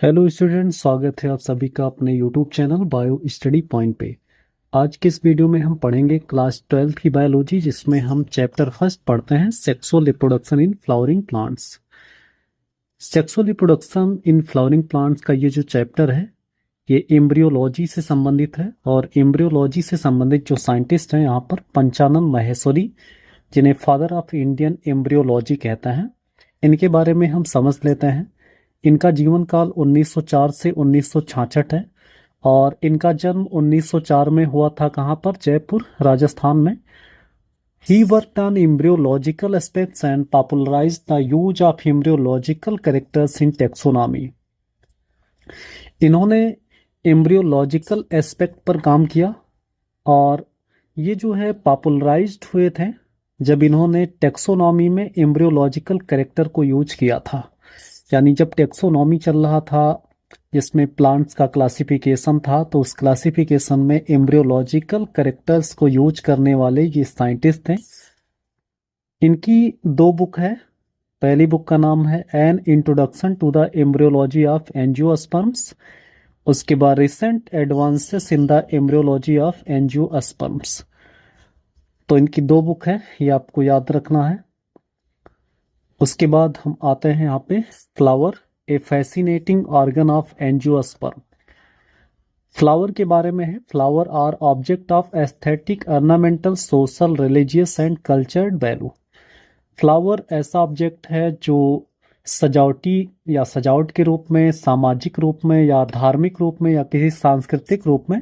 Hello student, स्वागत है आप सभी का अपने YouTube channel bio study point पे। आज के इस वीडियो में हम पढ़ेंगे क्लास 12 की बायोलॉजी, जिसमें हम चैप्टर फर्स्ट पढ़ते हैं sexual reproduction in flowering plants. Sexual reproduction in flowering plants का ये जो चैप्टर है ये एम्ब्रियोलॉजी से संबंधित है। और एम्ब्रियोलॉजी से संबंधित जो साइंटिस्ट हैं यहाँ पर पंचानन माहेश्वरी, जिन्हें फादर ऑफ इंडियन एम्ब्रियोलॉजी कहते हैं, इनके बारे में हम समझ लेते हैं। इनका जीवन काल 1904 से 1966 है और इनका जन्म 1904 में हुआ था। कहाँ पर? जयपुर, राजस्थान में। He worked on embryological aspects and popularized the use of embryological characters in taxonomy. इन्होंने एम्ब्रियोलॉजिकल एस्पेक्ट पर काम किया और ये जो है पॉपुलराइज्ड हुए थे जब इन्होंने टेक्सोनॉमी में एम्ब्रियोलॉजिकल कैरेक्टर को यूज किया था। यानी जब टेक्सोनॉमी चल रहा था जिसमें प्लांट्स का क्लासिफिकेशन था, तो उस क्लासिफिकेशन में एम्ब्रियोलॉजिकल कैरेक्टर्स को यूज करने वाले ये साइंटिस्ट थे। इनकी दो बुक है। पहली बुक का नाम है an introduction to the embryology of angiosperms. उसके बाद recent advances in the embryology of angiosperms. तो इनकी दो बुक है, ये आपको याद रखना है। उसके बाद हम आते हैं यहाँ पे flower, a fascinating organ of angiosperm. Flower के बारे में है। Flower are object of aesthetic, ornamental, social, religious and cultured value. Flower ऐसा ऑब्जेक्ट है जो सजावटी या सजावट के रूप में, सामाजिक रूप में या धार्मिक रूप में या किसी सांस्कृतिक रूप में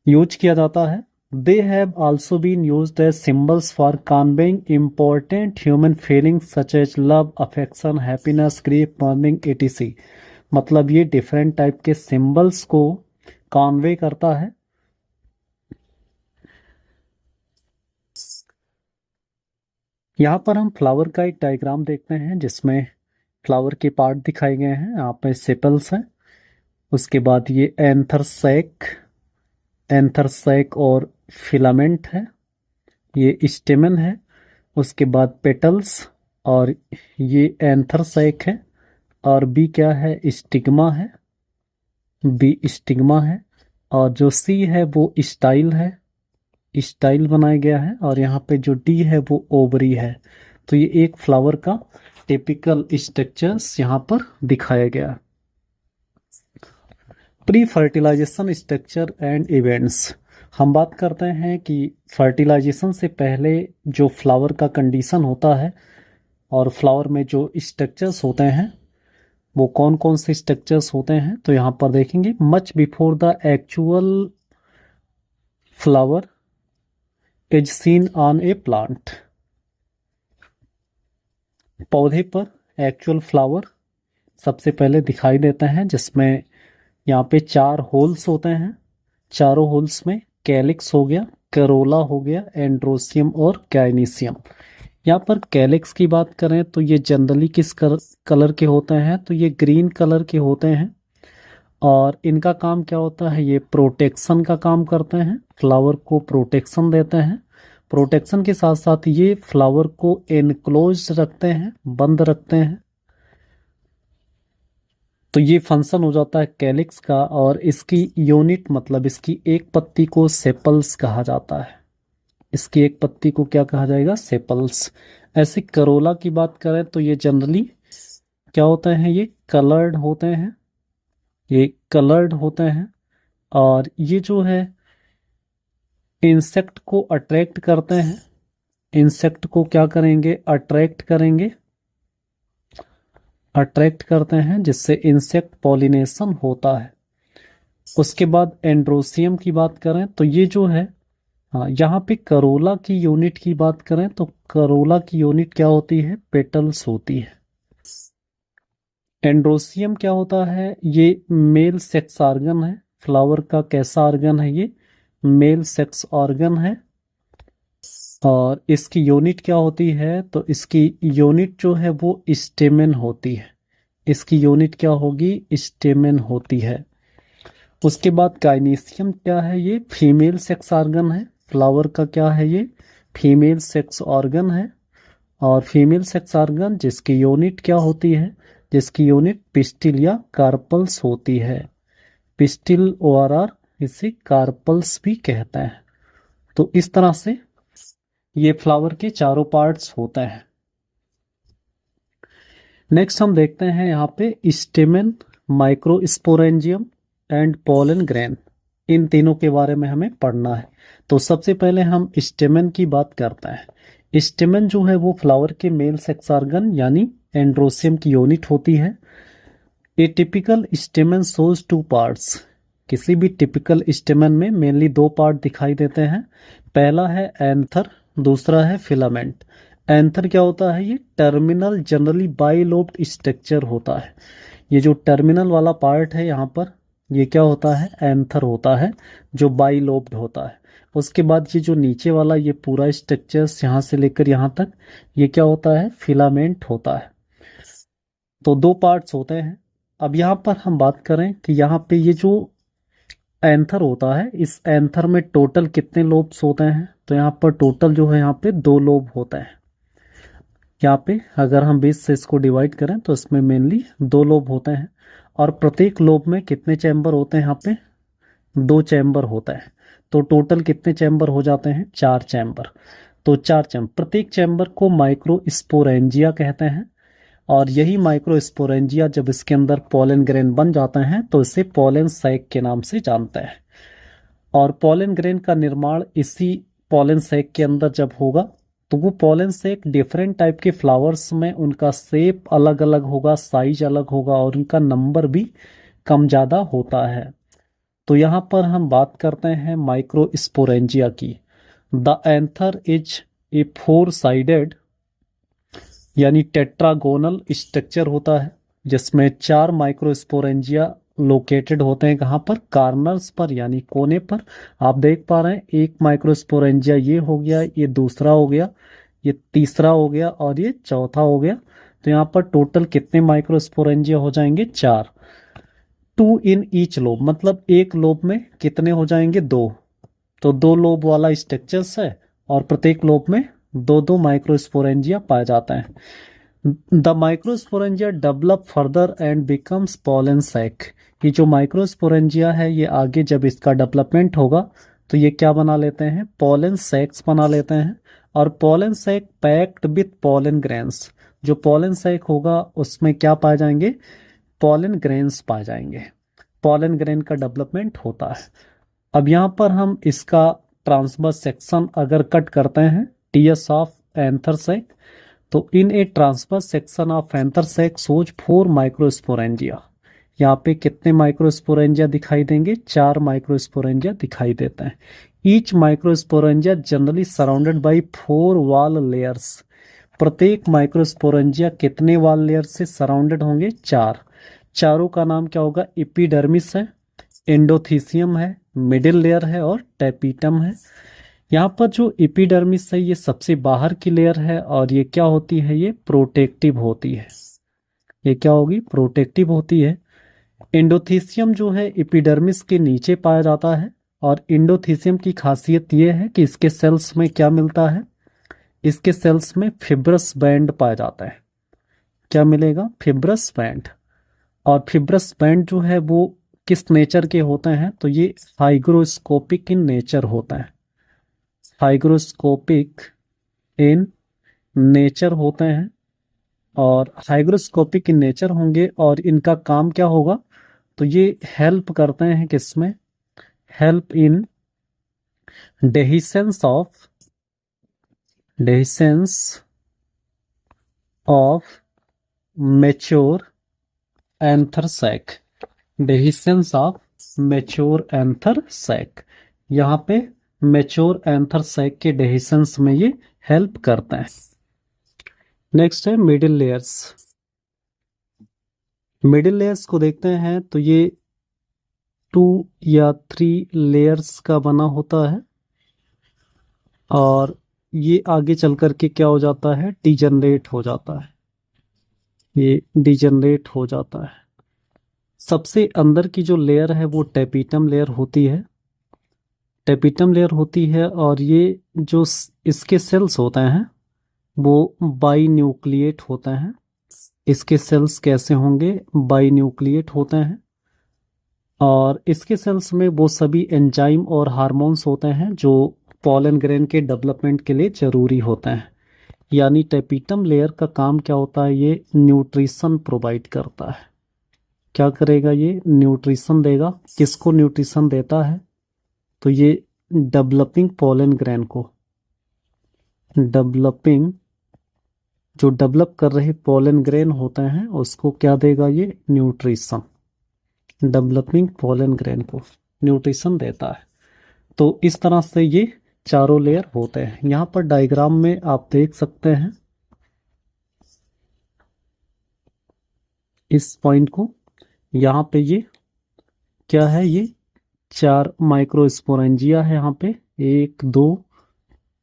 यूज किया जाता है। They have also been used as symbols for conveying important human feelings such as love, affection, happiness, grief, mourning, etc. मतलब ये डिफरेंट टाइप के सिंबल्स को कॉन्वे करता है। यहाँ पर हम फ्लावर का एक डायग्राम देखते हैं जिसमें फ्लावर के पार्ट दिखाए गए हैं। यहाँ पे सेपल्स हैं, उसके बाद ये एंथर सैक और फिलामेंट है, ये स्टेमन है, उसके बाद पेटल्स, और ये एंथर सैक है, और बी क्या है? स्टिग्मा है, बी स्टिग्मा है। और जो सी है वो स्टाइल है, स्टाइल बनाया गया है। और यहाँ पे जो डी है वो ओवरी है। तो ये एक फ्लावर का टिपिकल स्ट्रक्चर्स यहाँ पर दिखाया गया। Pre fertilisation structure and events. हम बात करते हैं कि फर्टिलाइजेशन से पहले जो फ्लावर का कंडीशन होता है और फ्लावर में जो स्ट्रक्चर्स होते हैं वो कौन कौन से स्ट्रक्चर्स होते हैं। तो यहाँ पर देखेंगे, much before the actual flower is seen on A plant. पौधे पर एक्चुअल फ्लावर सबसे पहले दिखाई देते हैं, जिसमें यहाँ पे 4 होल्स होते हैं। चारों होल्स में कैलिक्स हो गया, करोला हो गया, एंड्रोसियम और गाइनीसियम। यहाँ पर कैलिक्स की बात करें तो ये जनरली किस कलर के होते हैं? तो ये ग्रीन कलर के होते हैं। और इनका काम क्या होता है? ये प्रोटेक्शन का काम करते हैं, फ्लावर को प्रोटेक्शन देते हैं। प्रोटेक्शन के साथ साथ ये फ्लावर को एनक्लोज रखते हैं, बंद रखते हैं। तो ये फंक्शन हो जाता है कैलिक्स का। और इसकी यूनिट मतलब इसकी एक पत्ती को सेपल्स कहा जाता है। इसकी एक पत्ती को क्या कहा जाएगा? सेपल्स। ऐसे करोला की बात करें तो ये जनरली क्या होते हैं? ये कलर्ड होते हैं, ये कलर्ड होते हैं। और ये जो है इंसेक्ट को अट्रैक्ट करते हैं। इंसेक्ट को क्या करेंगे? अट्रैक्ट करेंगे, अट्रैक्ट करते हैं, जिससे इंसेक्ट पॉलिनेशन होता है। उसके बाद एंड्रोसियम की बात करें तो ये जो है, हाँ, यहाँ पे करोला की यूनिट की बात करें तो करोला की यूनिट क्या होती है? पेटल्स होती है। एंड्रोसियम क्या होता है? ये मेल सेक्स ऑर्गन है। फ्लावर का कैसा ऑर्गन है? ये मेल सेक्स ऑर्गन है। और इसकी यूनिट क्या होती है? तो इसकी यूनिट जो है वो स्टेमेन होती है। इसकी यूनिट क्या होगी? स्टेमेन होती है। उसके बाद गाइनीसियम क्या है? ये फीमेल सेक्स ऑर्गन है। फ्लावर का क्या है? ये फीमेल सेक्स ऑर्गन है। और फीमेल सेक्स ऑर्गन जिसकी यूनिट क्या होती है? जिसकी यूनिट पिस्टिल या कार्पल्स होती है। पिस्टिल ORR, इसे कार्पल्स भी कहते हैं। तो इस तरह से ये फ्लावर के चारों पार्ट्स होते हैं। नेक्स्ट हम देखते हैं यहाँ पे stamen, microsporangium and pollen grain. इन तीनों के बारे में हमें पढ़ना है। तो सबसे पहले हम स्टेमेन की बात करते हैं। स्टेमेन जो है वो फ्लावर के मेल सेक्स ऑर्गन यानी एंड्रोसियम की यूनिट होती है। ए typical stamen shows two parts. किसी भी टिपिकल स्टेमेन में मेनली दो पार्ट दिखाई देते हैं। पहला है एंथर, दूसरा है फिलामेंट। एंथर क्या होता है? ये टर्मिनल जनरली बाइलोब्ड स्ट्रक्चर होता है। ये जो टर्मिनल वाला पार्ट है यहाँ पर, ये क्या होता है? एंथर होता है, जो बाइलोब्ड होता है। उसके बाद ये जो नीचे वाला ये पूरा स्ट्रक्चर्स यहाँ से लेकर यहाँ तक, ये क्या होता है? फिलामेंट होता है। तो दो पार्ट्स होते हैं। अब यहाँ पर हम बात करें कि यहाँ पे ये जो एंथर होता है, इस एंथर में टोटल कितने लोब्स होते हैं? तो यहाँ पर टोटल जो है यहाँ पे 2 लोब होते हैं। यहाँ पे अगर हम 20 से इसको डिवाइड करें तो इसमें मेनली 2 लोब होते हैं। और प्रत्येक लोब में कितने चैम्बर होते हैं? यहाँ पे 2 चैम्बर होता है। तो टोटल कितने चैम्बर हो जाते हैं? 4 चैम्बर। तो 4 चैम्बर, प्रत्येक चैम्बर को माइक्रोस्पोरेंजिया कहते हैं। और यही माइक्रोस्पोरेंजिया जब इसके अंदर पोलन ग्रेन बन जाते हैं तो इसे पोलन सैक के नाम से जानते हैं। और पोलन ग्रेन का निर्माण इसी पोलन सैक के अंदर जब होगा तो वो पोलन सैक डिफरेंट टाइप के फ्लावर्स में उनका शेप अलग अलग होगा, साइज अलग होगा और उनका नंबर भी कम ज़्यादा होता है। तो यहाँ पर हम बात करते हैं माइक्रोस्पोरेंजिया की। The anther is a 4 sided यानी टेट्रागोनल स्ट्रक्चर होता है, जिसमें 4 माइक्रोस्पोरेंजिया लोकेटेड होते हैं। कहाँ पर? कार्नर्स पर यानी कोने पर। आप देख पा रहे हैं एक माइक्रोस्पोरेंजिया ये हो गया, ये दूसरा हो गया, ये तीसरा हो गया और ये चौथा हो गया। तो यहाँ पर टोटल कितने माइक्रोस्पोरेंजिया हो जाएंगे? 4। 2 इन ईच लोब, मतलब एक लोब में कितने हो जाएंगे? 2। तो 2 लोब वाला स्ट्रक्चर्स है और प्रत्येक लोब में 2-2 माइक्रोस्पोरेंजिया पाए जाते हैं। The microsporangia develop further and becomes pollen sac. ये जो माइक्रोस्पोरेंजिया है ये आगे जब इसका डेवलपमेंट होगा तो ये क्या बना लेते हैं? पोलन सैक्स बना लेते हैं। और pollen sac packed with pollen grains. जो पोलन सैक होगा उसमें क्या पाए जाएंगे? पोलन ग्रेन्स पाए जाएंगे। पोलन ग्रेन का डेवलपमेंट होता है। अब यहाँ पर हम इसका ट्रांसवर्स सेक्शन अगर कट करते हैं टीएस ऑफ एंथर सैक, तो in a transverse section of anther sac shows 4 microsporangia. यहाँ पे कितने माइक्रोस्पोरेंजिया दिखाई देंगे? 4 माइक्रोस्पोरेंजिया दिखाई देते हैं। Each microsporangia generally surrounded by 4 wall layers. प्रत्येक माइक्रोस्पोरेंजिया कितने वॉल लेयर से सराउंडेड होंगे? 4। चारों का नाम क्या होगा? एपिडर्मिस है, एंडोथीसियम है, मिडिल लेयर है और टैपिटम है। यहाँ पर जो एपिडर्मिस है ये सबसे बाहर की लेयर है और ये क्या होती है? ये प्रोटेक्टिव होती है। ये क्या होगी? प्रोटेक्टिव होती है। एंडोथीसियम जो है एपिडर्मिस के नीचे पाया जाता है। और एंडोथीसियम की खासियत ये है कि इसके सेल्स में क्या मिलता है? इसके सेल्स में फिब्रस बैंड पाया जाता है। क्या मिलेगा? Fibrous band. और फिब्रस बैंड जो है वो किस नेचर के होते हैं? तो ये हाइग्रोस्कोपिक इन नेचर होता है। हाइग्रोस्कोपिक इन नेचर होते हैं और हाइग्रोस्कोपिक इन नेचर होंगे और इनका काम क्या होगा? तो ये हेल्प करते हैं किसमें? Help in dehiscence of mature anther sac. Dehiscence of mature anther sac. यहाँ पे मैच्योर एंथर सैक के डेहिसेंस में ये हेल्प करते हैं। नेक्स्ट है मिडिल लेयर्स। मिडिल लेयर्स को देखते हैं तो ये 2 या 3 लेयर्स का बना होता है और ये आगे चल कर के क्या हो जाता है? डिजनरेट हो जाता है। ये डिजनरेट हो जाता है। सबसे अंदर की जो लेयर है वो टैपिटम लेयर होती है। टैपिटम लेयर होती है और ये जो इसके सेल्स होते हैं वो बाई न्यूक्लिएट होते हैं। इसके सेल्स कैसे होंगे, बाइन्यूक्लिएट होते हैं। और इसके सेल्स में वो सभी एंजाइम और हार्मोन्स होते हैं जो पॉलन ग्रेन के डेवलपमेंट के लिए जरूरी होते हैं। यानी टेपिटम लेयर का काम क्या होता है, ये न्यूट्रिशन प्रोवाइड करता है। क्या करेगा, ये न्यूट्रिशन देगा। किसको न्यूट्रिशन देता है, तो ये डेवलपिंग पॉलन ग्रेन को, डेवलपिंग जो डेवलप कर रहे पॉलन ग्रेन होते हैं उसको क्या देगा, ये न्यूट्रिशन। डेवलपिंग पॉलन ग्रेन को न्यूट्रिशन देता है। तो इस तरह से ये चारों लेयर होते हैं। यहाँ पर डायग्राम में आप देख सकते हैं इस पॉइंट को। यहाँ पे ये क्या है, ये 4 माइक्रोस्पोरेंजिया है। यहाँ पे 1 2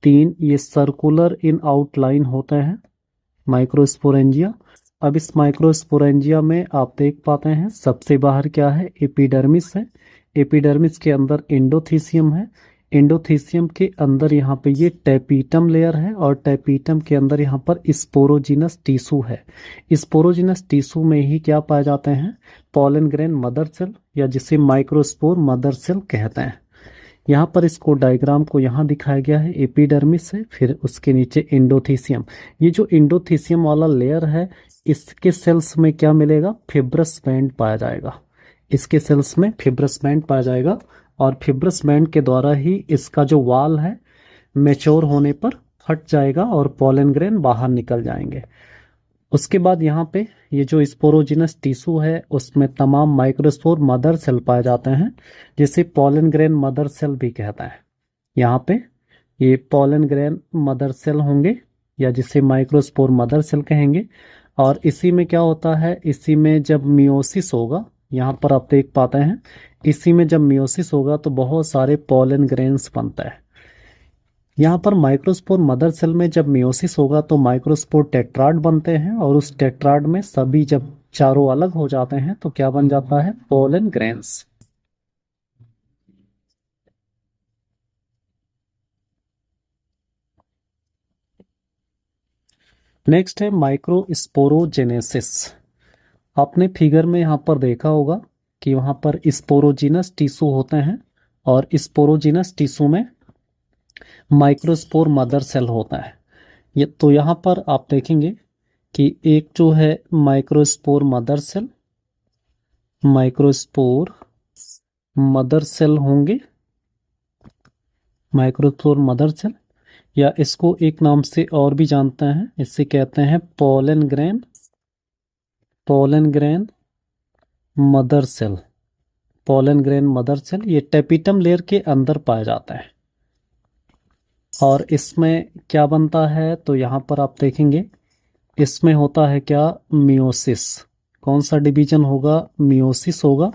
3, ये सर्कुलर इन आउटलाइन होते हैं माइक्रोस्पोरेंजिया। अब इस माइक्रोस्पोरेंजिया में आप देख पाते हैं सबसे बाहर क्या है, एपिडर्मिस है। एपिडर्मिस के अंदर एंडोथीसियम है। एंडोथीसियम के अंदर यहाँ पे ये टेपिटम लेयर है और टेपिटम के अंदर यहाँ पर स्पोरोजिनस टिश्यू है। स्पोरोजिनस टिश्यू में ही क्या पाए जाते हैं, पॉलन ग्रेन मदर सेल, या जिसे माइक्रोस्पोर मदर सेल कहते हैं। यहाँ पर इसको डायग्राम को यहाँ दिखाया गया है, एपिडर्मिस है, फिर उसके नीचे एंडोथीसियम। ये जो एंडोथीसियम वाला लेयर है, इसके सेल्स में क्या मिलेगा, फिब्रस बैंड पाया जाएगा। इसके सेल्स में फिब्रस बैंड पाया जाएगा और फिब्रस बैंड के द्वारा ही इसका जो वाल है मैच्योर होने पर फट जाएगा और पॉलन ग्रेन बाहर निकल जाएंगे। उसके बाद यहाँ पे ये जो स्पोरोजिनस टिश्यू है उसमें तमाम माइक्रोस्पोर मदर सेल पाए जाते हैं, जिसे पॉलन ग्रेन मदर सेल भी कहता है। यहाँ पे ये पॉलन ग्रेन मदर सेल होंगे या जिसे माइक्रोस्पोर मदर सेल कहेंगे। और इसी में क्या होता है, इसी में जब मियोसिस होगा, यहाँ पर आप देख पाते हैं, इसी में जब मियोसिस होगा तो बहुत सारे पॉलन ग्रेन्स बनता है। यहाँ पर माइक्रोस्पोर मदर सेल में जब मियोसिस होगा तो माइक्रोस्पोर टेट्राड बनते हैं और उस टेट्राड में सभी जब चारों अलग हो जाते हैं तो क्या बन जाता है, पॉलन ग्रेन्स। नेक्स्ट है माइक्रोस्पोरोजेनेसिस। आपने फिगर में यहाँ पर देखा होगा कि वहाँ पर स्पोरोजिनस टिश्यू होते हैं और स्पोरोजिनस टिश्यू में माइक्रोस्पोर मदर सेल होता है। ये तो यहाँ पर आप देखेंगे कि एक जो है microspore mother cell, microspore mother cell होंगे, माइक्रोस्पोर मदर सेल, या इसको एक नाम से और भी जानते हैं, इसे कहते हैं pollen grain, pollen grain mother cell. Pollen grain mother cell ये टेपिटम लेयर के अंदर पाया जाता है। और इसमें क्या बनता है, तो यहाँ पर आप देखेंगे इसमें होता है क्या, मियोसिस। कौन सा डिवीजन होगा, मियोसिस होगा।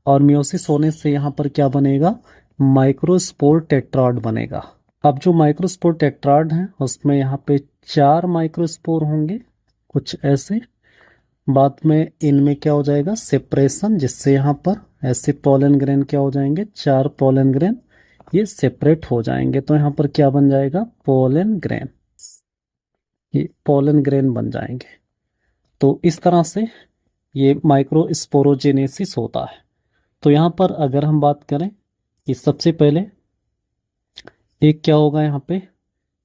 और मियोसिस होने से यहाँ पर क्या बनेगा, माइक्रोस्पोर टेट्राड बनेगा। अब जो माइक्रोस्पोर टेट्राड है उसमें यहाँ पे 4 माइक्रोस्पोर होंगे कुछ ऐसे। बाद में इनमें क्या हो जाएगा, सेपरेशन, जिससे यहाँ पर ऐसे पॉलन ग्रेन क्या हो जाएंगे, 4 पॉलन ग्रेन ये सेपरेट हो जाएंगे। तो यहाँ पर क्या बन जाएगा, पॉलन ग्रेन, ये पॉलन ग्रेन बन जाएंगे। तो इस तरह से ये माइक्रोस्पोरोजेनेसिस होता है। तो यहाँ पर अगर हम बात करें कि सबसे पहले एक क्या होगा, यहाँ पे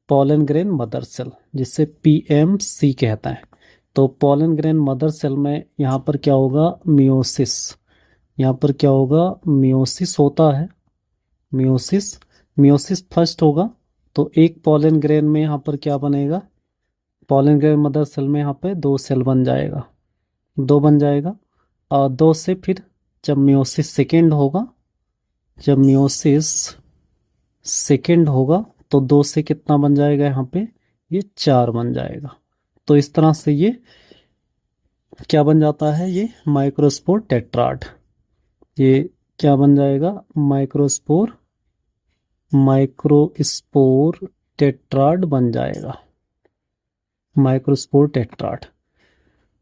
पॉलन ग्रेन मदर सेल, जिसे PMC कहता है। तो पॉलन ग्रेन मदर सेल में यहाँ पर क्या होगा, मियोसिस। यहाँ पर क्या होगा, मियोसिस होता है, मियोसिस। मियोसिस फर्स्ट होगा तो एक पॉलन ग्रेन में यहाँ पर क्या बनेगा, पॉलन ग्रेन मदर सेल में यहाँ पे 2 सेल बन जाएगा, 2 बन जाएगा। और 2 से फिर जब मियोसिस सेकेंड होगा, जब मियोसिस सेकेंड होगा तो 2 से कितना बन जाएगा, यहाँ पे ये 4 बन जाएगा। तो इस तरह से ये क्या बन जाता है, ये माइक्रोस्पोर टेट्राड। ये क्या बन जाएगा, माइक्रोस्पोर, माइक्रोस्पोर टेट्राड बन जाएगा, माइक्रोस्पोर टेट्राड।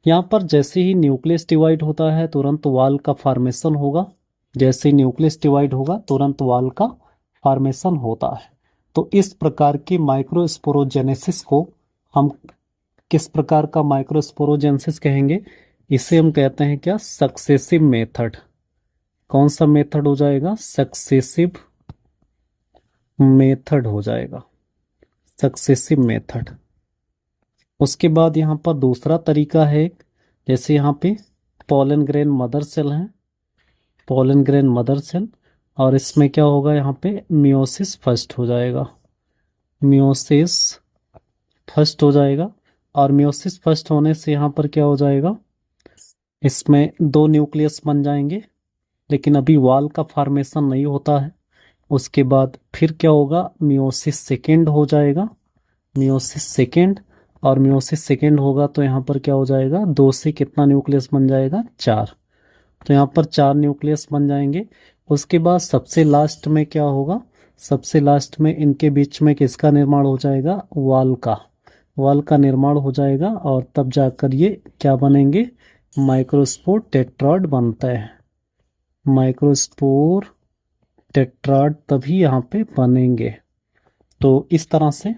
यहाँ पर जैसे ही न्यूक्लियस डिवाइड होता है तुरंत वाल का फॉर्मेशन होगा। जैसे ही न्यूक्लियस डिवाइड होगा तुरंत वाल का फॉर्मेशन होता है। तो इस प्रकार की माइक्रोस्पोरोजेनेसिस को हम किस प्रकार का माइक्रोस्पोरोजेंसिस कहेंगे? इसे हम कहते हैं क्या? Successive method. कौन सा मेथड हो जाएगा? सक्सेसिव मेथड हो जाएगा, सक्सेसिव मेथड। उसके बाद यहाँ पर दूसरा तरीका है, जैसे यहाँ पे पोलन ग्रेन मदर सेल है, पोलन ग्रेन मदर सेल, और इसमें क्या होगा? यहाँ पे मियोसिस फर्स्ट हो जाएगा, मियोसिस फर्स्ट हो जाएगा। और मियोसिस फर्स्ट होने से यहाँ पर क्या हो जाएगा? इसमें दो न्यूक्लियस बन जाएंगे, लेकिन अभी वॉल का फॉर्मेशन नहीं होता है। उसके बाद फिर क्या होगा? मियोसिस सेकेंड हो जाएगा, मियोसिस सेकेंड। और मियोसिस सेकेंड होगा तो यहाँ पर क्या हो जाएगा? दो से कितना न्यूक्लियस बन जाएगा? चार। तो यहाँ पर चार न्यूक्लियस बन जाएंगे। उसके बाद सबसे लास्ट में क्या होगा? सबसे लास्ट में इनके बीच में किसका निर्माण हो जाएगा? वॉल का, वॉल का निर्माण हो जाएगा, और तब जाकर ये क्या बनेंगे? माइक्रोस्पोर टेट्राड बनता है, माइक्रोस्पोर टेट्राड तभी यहाँ पे बनेंगे। तो इस तरह से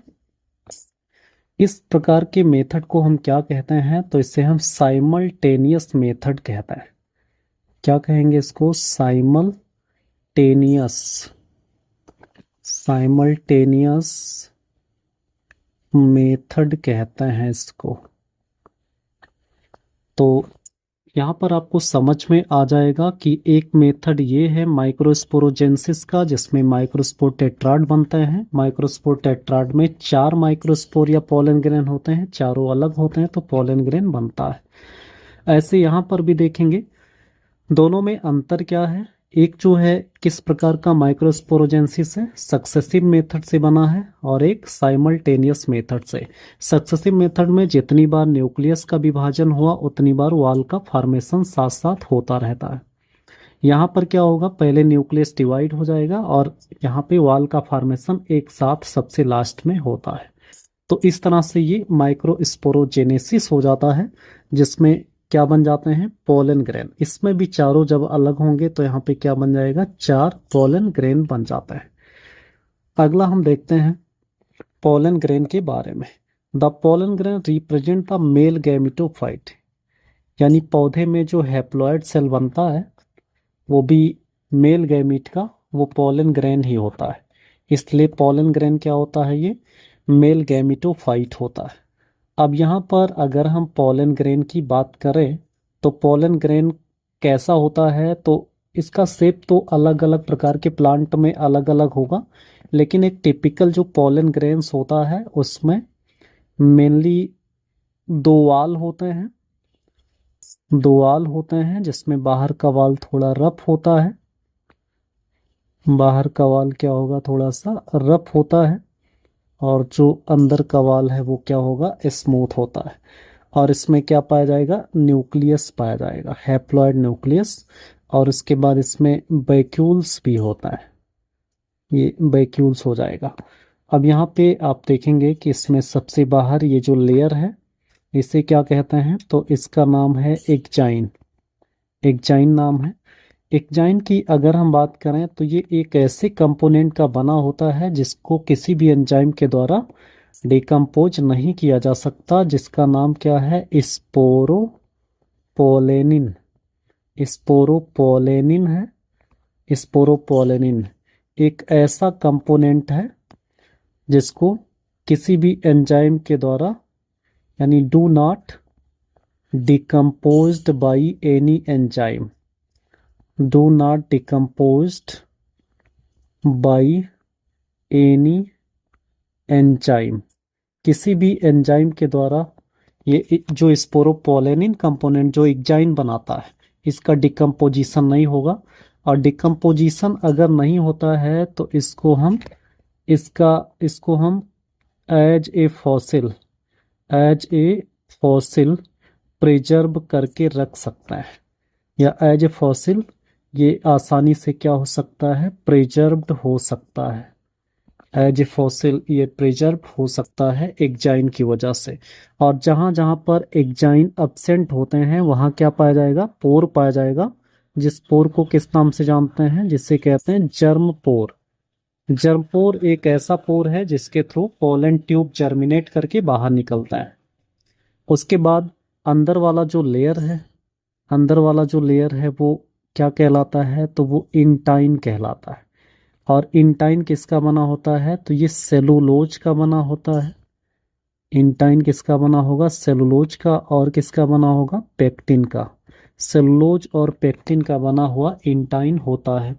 इस प्रकार के मेथड को हम क्या कहते हैं? तो इसे हम साइमल्टेनियस मेथड कहते हैं। क्या कहेंगे इसको? साइमल्टेनियस, साइमल्टेनियस मेथड कहते हैं इसको। तो यहाँ पर आपको समझ में आ जाएगा कि एक मेथड ये है माइक्रोस्पोरोजेंसिस का, जिसमें माइक्रोस्पोर टेट्राड बनते हैं। माइक्रोस्पोर टेट्राड में चार माइक्रोस्पोर या पोलन ग्रेन होते हैं, चारों अलग होते हैं तो पोलन ग्रेन बनता है। ऐसे यहाँ पर भी देखेंगे, दोनों में अंतर क्या है? एक जो है किस प्रकार का माइक्रोस्पोरोजेंसिस है, सक्सेसिव मेथड से बना है, और एक साइमल्टेनियस मेथड से। सक्सेसिव मेथड में जितनी बार न्यूक्लियस का विभाजन हुआ उतनी बार वॉल का फॉर्मेशन साथ साथ होता रहता है। यहाँ पर क्या होगा? पहले न्यूक्लियस डिवाइड हो जाएगा और यहाँ पे वॉल का फॉर्मेशन एक साथ सबसे लास्ट में होता है। तो इस तरह से ये माइक्रोस्पोरोजेनेसिस हो जाता है, जिसमें क्या बन जाते हैं? Pollen grain. इसमें भी चारों जब अलग होंगे तो यहाँ पे क्या बन जाएगा? चार पोलन ग्रेन बन जाता है। अगला हम देखते हैं पोलन ग्रेन के बारे में। The pollen grain represent the male gametophyte, यानी पौधे में जो हैप्लॉइड सेल बनता है वो भी मेल गैमीट का वो पोलन ग्रेन ही होता है। इसलिए पोलन ग्रेन क्या होता है? ये मेल गैमेटोफाइट होता है। अब यहाँ पर अगर हम पोलन ग्रेन की बात करें तो पोलन ग्रेन कैसा होता है? तो इसका शेप तो अलग अलग प्रकार के प्लांट में अलग अलग होगा, लेकिन एक टिपिकल जो पोलन ग्रेन्स होता है उसमें मेनली दो वाल होते हैं, दो वाल होते हैं, जिसमें बाहर का वाल थोड़ा रफ होता है, बाहर का वाल क्या होगा? थोड़ा सा रफ होता है, और जो अंदर का वाल है वो क्या होगा? स्मूथ होता है। और इसमें क्या पाया जाएगा? न्यूक्लियस पाया जाएगा, हैप्लॉइड न्यूक्लियस। और इसके बाद इसमें वैक्यूल्स भी होता है, ये वैक्यूल्स हो जाएगा। अब यहाँ पे आप देखेंगे कि इसमें सबसे बाहर ये जो लेयर है इसे क्या कहते हैं? तो इसका नाम है एक्जाइन, एक्जाइन नाम है। एक्जाइन की अगर हम बात करें तो ये एक ऐसे कंपोनेंट का बना होता है जिसको किसी भी एंजाइम के द्वारा डिकम्पोज नहीं किया जा सकता, जिसका नाम क्या है? स्पोरोपोलेनिन, स्पोरोपोलेनिन है। स्पोरोपोलेनिन एक ऐसा कंपोनेंट है जिसको किसी भी एंजाइम के द्वारा, यानी do not decomposed by any enzyme, do not decomposed by any enzyme, किसी भी एंजाइम के द्वारा ये जो स्पोरोपोलेनिन कंपोनेंट जो एक्जाइन बनाता है इसका डिकम्पोजिशन नहीं होगा। और डिकम्पोजिशन अगर नहीं होता है तो इसको हम as a fossil, as a fossil preserve करके रख सकते हैं, या एज ए फॉसिल ये आसानी से क्या हो सकता है? प्रिजर्व्ड हो सकता है। एज ए फॉसिल ये प्रिजर्व हो सकता है एक्जाइन की वजह से। और जहां जहां पर एक्जाइन एब्सेंट होते हैं वहां क्या पाया जाएगा? पोर पाया जाएगा, जिस पोर को किस नाम से जानते हैं? जिसे कहते हैं जर्म पोर। जर्म पोर एक ऐसा पोर है जिसके थ्रू पोलन ट्यूब जर्मिनेट करके बाहर निकलता है। उसके बाद अंदर वाला जो लेयर है, अंदर वाला जो लेयर है वो क्या कहलाता है, तो वो इंटाइन कहलाता है। और इंटाइन किसका बना होता है, तो ये सेलुलोज का बना होता है। इंटाइन किसका बना होगा, सेलुलोज का। और किसका बना होगा, पेक्टिन का। सेलुलोज और पेक्टिन का बना हुआ इंटाइन होता है।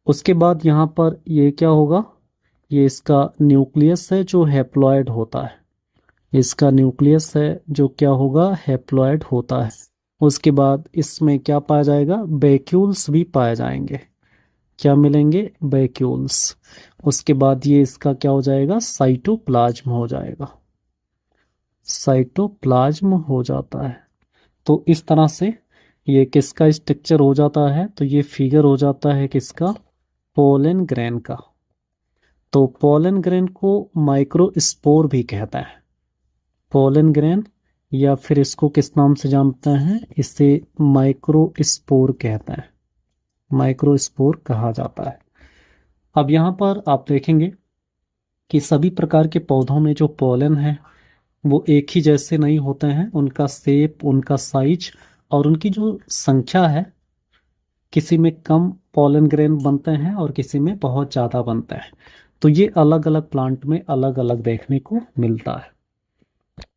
उसके बाद यहाँ पर ये क्या होगा, ये इसका न्यूक्लियस है जो हैप्लॉइड होता है। इसका न्यूक्लियस है जो क्या होगा, हैप्लॉइड होता है। उसके बाद इसमें क्या पाया जाएगा, वैक्यूल्स भी पाए जाएंगे। क्या मिलेंगे, वैक्यूल्स। उसके बाद ये इसका क्या हो जाएगा, साइटोप्लाज्म हो जाएगा। साइटोप्लाज्म हो जाता है। तो इस तरह से ये किसका स्ट्रक्चर हो जाता है, तो ये फिगर हो जाता है किसका, पोलन ग्रेन का। तो पोलन ग्रेन को माइक्रोस्पोर भी कहता है। पोलन ग्रेन, या फिर इसको किस नाम से जानते हैं, इसे माइक्रोस्पोर कहते हैं। माइक्रोस्पोर कहा जाता है। अब यहाँ पर आप देखेंगे कि सभी प्रकार के पौधों में जो पोलन है वो एक ही जैसे नहीं होते हैं। उनका शेप, उनका साइज और उनकी जो संख्या है, किसी में कम पोलन ग्रेन बनते हैं और किसी में बहुत ज़्यादा बनते हैं। तो ये अलग अलग प्लांट में अलग अलग देखने को मिलता है।